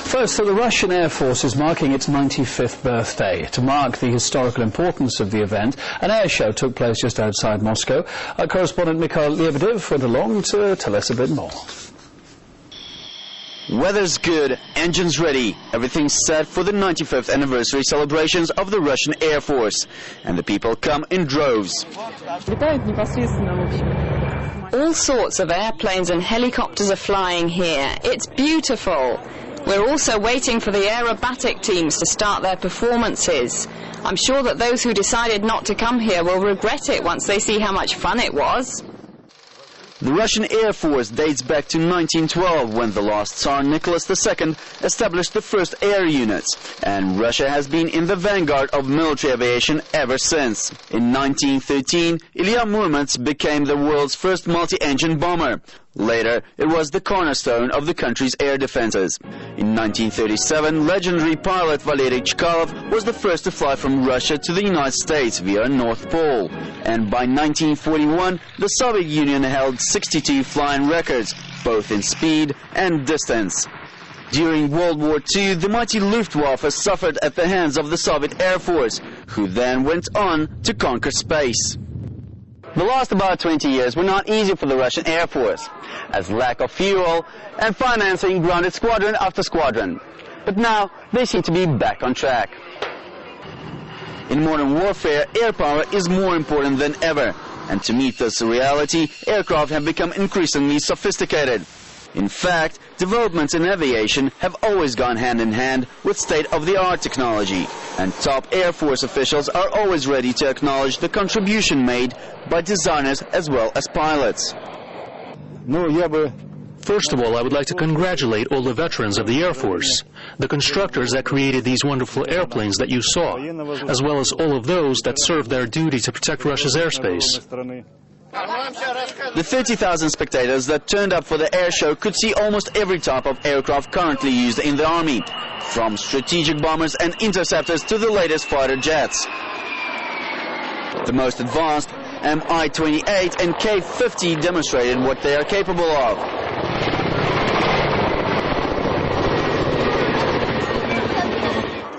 First, the Russian Air Force is marking its 95th birthday. To mark the historical importance of the event, an air show took place just outside Moscow. Our correspondent Mikhail Lebedev went along to tell us a bit more. Weather's good, engines ready, everything's set for the 95th anniversary celebrations of the Russian Air Force. And the people come in droves. All sorts of airplanes and helicopters are flying here. It's beautiful. We're also waiting for the aerobatic teams to start their performances. I'm sure that those who decided not to come here will regret it once they see how much fun it was. The Russian Air Force dates back to 1912, when the last Tsar Nicholas II established the first air units, and Russia has been in the vanguard of military aviation ever since. In 1913, Ilya Muromets became the world's first multi-engine bomber. Later, it was the cornerstone of the country's air defenses. In 1937, legendary pilot Valery Chkalov was the first to fly from Russia to the United States via North Pole. And by 1941, the Soviet Union held 62 flying records, both in speed and distance. During World War II, the mighty Luftwaffe suffered at the hands of the Soviet Air Force, who then went on to conquer space. The last about 20 years were not easy for the Russian Air Force, as lack of fuel and financing grounded squadron after squadron. But now they seem to be back on track. In modern warfare, air power is more important than ever, and to meet this reality, aircraft have become increasingly sophisticated. In fact, developments in aviation have always gone hand in hand with state-of-the-art technology, and top Air Force officials are always ready to acknowledge the contribution made by designers as well as pilots. First of all, I would like to congratulate all the veterans of the Air Force, the constructors that created these wonderful airplanes that you saw, as well as all of those that served their duty to protect Russia's airspace. The 30,000 spectators that turned up for the air show could see almost every type of aircraft currently used in the army, from strategic bombers and interceptors to the latest fighter jets. The most advanced Mi-28 and K-50 demonstrated what they are capable of.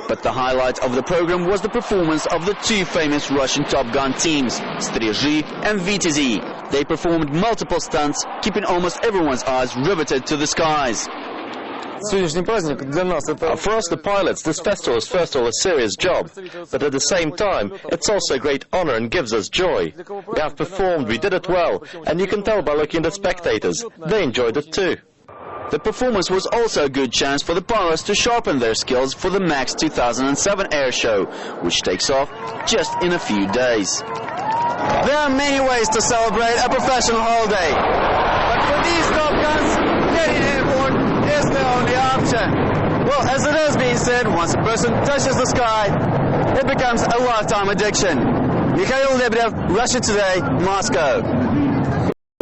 But the highlight of the program was the performance of the two famous Russian Top Gun teams, Strezhyi and Vitezi. They performed multiple stunts, keeping almost everyone's eyes riveted to the skies. For us, the pilots, this festival is first of all a serious job, but at the same time, it's also a great honor and gives us joy. We have performed, we did it well, and you can tell by looking at the spectators, they enjoyed it too. The performance was also a good chance for the pilots to sharpen their skills for the MAX 2007 air show, which takes off just in a few days. There are many ways to celebrate a professional holiday, but for these Top Guns, getting airborne is the only option. Well, as it has been said, once a person touches the sky, it becomes a lifetime addiction. Mikhail Lebedev, Russia Today, Moscow.